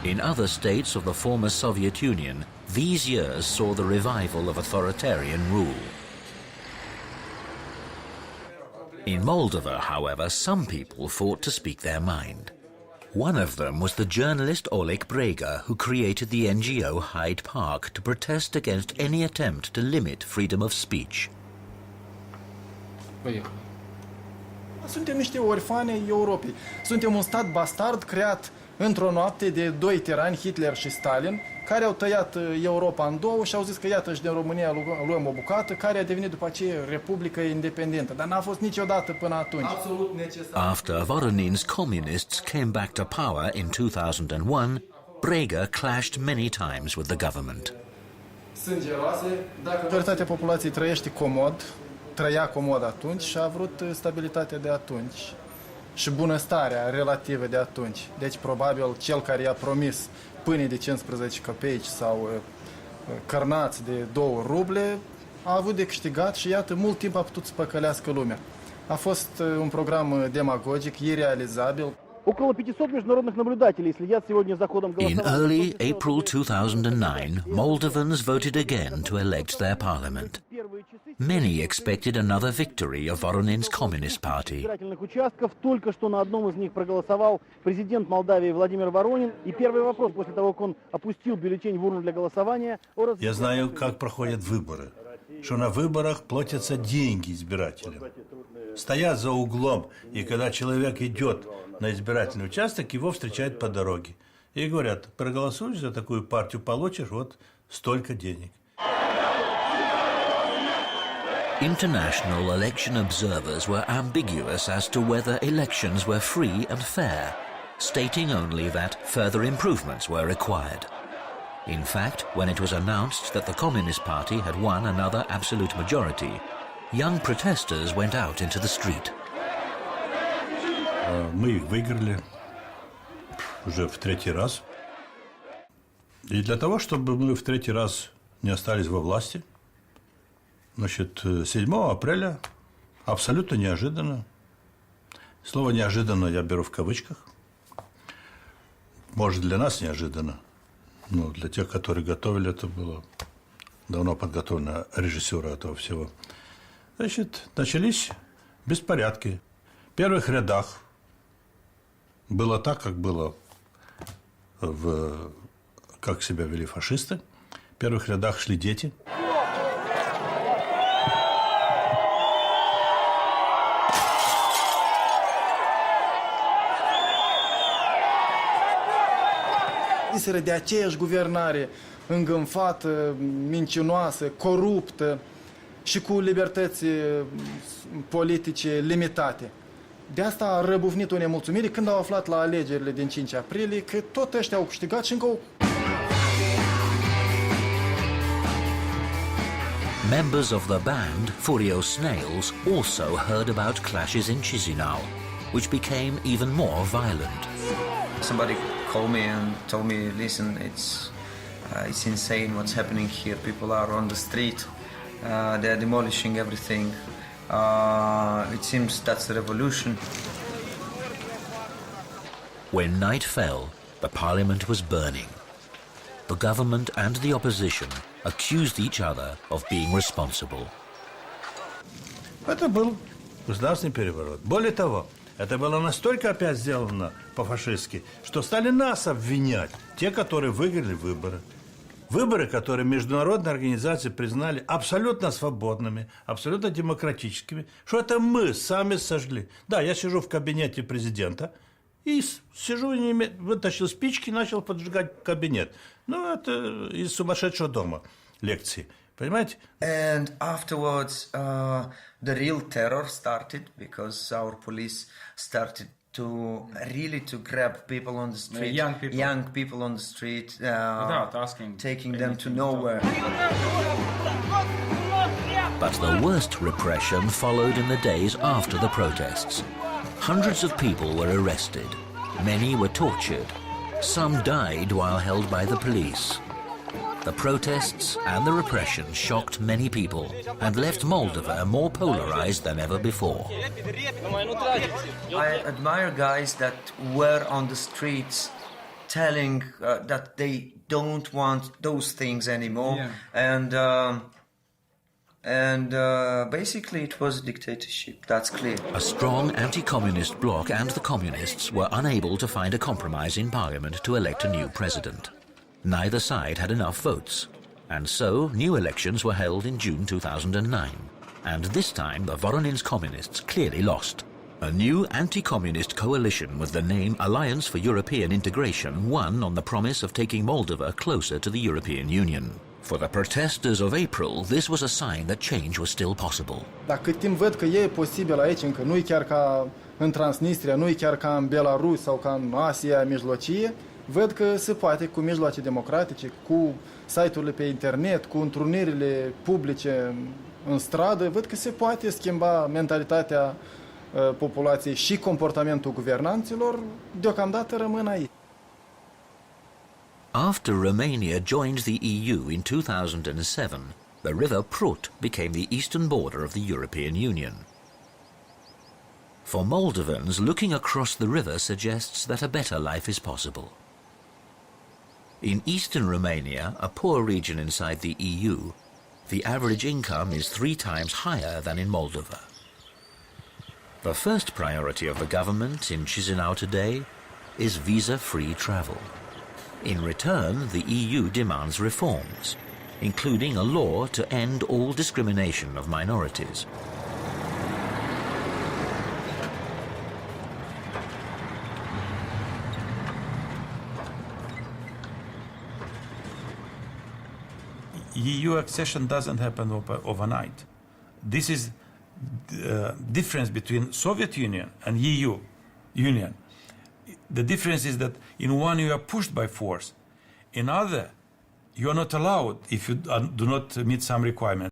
In other states of the former Soviet Union, these years saw the revival of authoritarian rule. In Moldova, however, some people fought to speak their mind. One of them was the journalist Oleg Brega, who created the NGO Hyde Park to protest against any attempt to limit freedom of speech. Suntem niște orfani ai Europei. Suntem un stat bastard creat într-o noapte de doi tirani, Hitler și Stalin, care au tăiat Europa în două și au zis că iată și din România luăm o bucată, care a devenit după aceea Republică independentă. Dar n-a fost niciodată până atunci. Absolut necesar. After Voronin's communists came back to power in 2001, Brega clashed many times with the government. Sângeroase, dacă majoritatea populației trăia comod atunci și a vrut stabilitatea de atunci și bunăstarea relativă de atunci. Deci probabil cel care i-a promis pâine de 15 copeici sau cărnați de 2 ruble a avut de câștigat și iată mult timp a putut să păcălească lumea. A fost un program demagogic, irealizabil. In early April 2009, Moldovans voted again to elect their parliament. Many expected another victory of Voronin's Communist Party. Я знаю, как проходят выборы, что на выборах платятся деньги избирателям. Стоят за углом, и когда человек идет на избирательный участок, его встречают по дороге. И говорят, проголосуешь за такую партию, получишь вот столько денег. International election observers were ambiguous as to whether elections were free and fair, stating only that further improvements were required. In fact, when it was announced that the Communist Party had won another absolute majority, young protesters went out into the street. Мы их выиграли уже в 3-й раз. И для того, чтобы мы в 3-й раз не остались во власти, значит, 7 апреля абсолютно неожиданно, слово «неожиданно» я беру в кавычках, может, для нас неожиданно, но для тех, которые готовили, это было давно подготовлено режиссера этого всего. Значит, начались беспорядки. В первых рядах было так, как было, как себя вели фашисты. В первых рядах шли дети. De aceeași guvernare îngânfată, mincinoasă, coruptă și cu libertăți politice limitate. De asta a răbufnit o nemulțumire când au aflat la alegerile din 5 aprilie că tot ăștia au câștigat și încă au... Members of the band Furio Snails also heard about clashes in Chisinau, which became even more violent. Somebody called me and told me, listen, it's insane what's happening here. People are on the street, they're demolishing everything. It seems that's a revolution. When night fell, the parliament was burning. The government and the opposition accused each other of being responsible. Это был государственный переворот. Более того, это было настолько опять сделано по-фашистски, что стали нас обвинять, те, которые выиграли выборы. Выборы, которые международные организации признали абсолютно свободными, абсолютно демократическими, что это мы сами сожгли. Да, я сижу в кабинете президента и сижу, вытащил спички и начал поджигать кабинет. Ну, это из сумасшедшего дома лекции. Понимаете? And afterwards, the real terror started because our police started to grab people on the street, young people on the street, without asking, taking them to nowhere. But the worst repression followed in the days after the protests. Hundreds of people were arrested. Many were tortured. Some died while held by the police. The protests and the repression shocked many people and left Moldova more polarized than ever before. I admire guys that were on the streets telling that they don't want those things anymore, and basically it was a dictatorship, that's clear. A strong anti-communist bloc and the communists were unable to find a compromise in parliament to elect a new president. Neither side had enough votes, and so new elections were held in June 2009. And this time the Voronin's communists clearly lost. A new anti-communist coalition with the name Alliance for European Integration won on the promise of taking Moldova closer to the European Union. For the protesters of April, this was a sign that change was still possible. Dar cât timp văd că e posibil aici, încă nu e chiar ca în Transnistria, nu e chiar ca în Belarus sau ca în Asia Mijlocie, văd că se poate cu mijloace democratice, cu site-urile pe internet, cu întrunirile publice în stradă, văd că se poate schimba mentalitatea populației și comportamentul guvernanților, deocamdată rămân aici. After Romania joined the EU in 2007, the River Prut became the eastern border of the European Union. For Moldovans, looking across the river suggests that a better life is possible. In eastern Romania, a poor region inside the EU, the average income is 3 times higher than in Moldova. The first priority of the government in Chisinau today is visa-free travel. In return, the EU demands reforms, including a law to end all discrimination of minorities. EU accession doesn't happen overnight. This is the difference between Soviet Union and EU Union. The difference is that in one you are pushed by force, in other you are not allowed if you do not meet some requirements.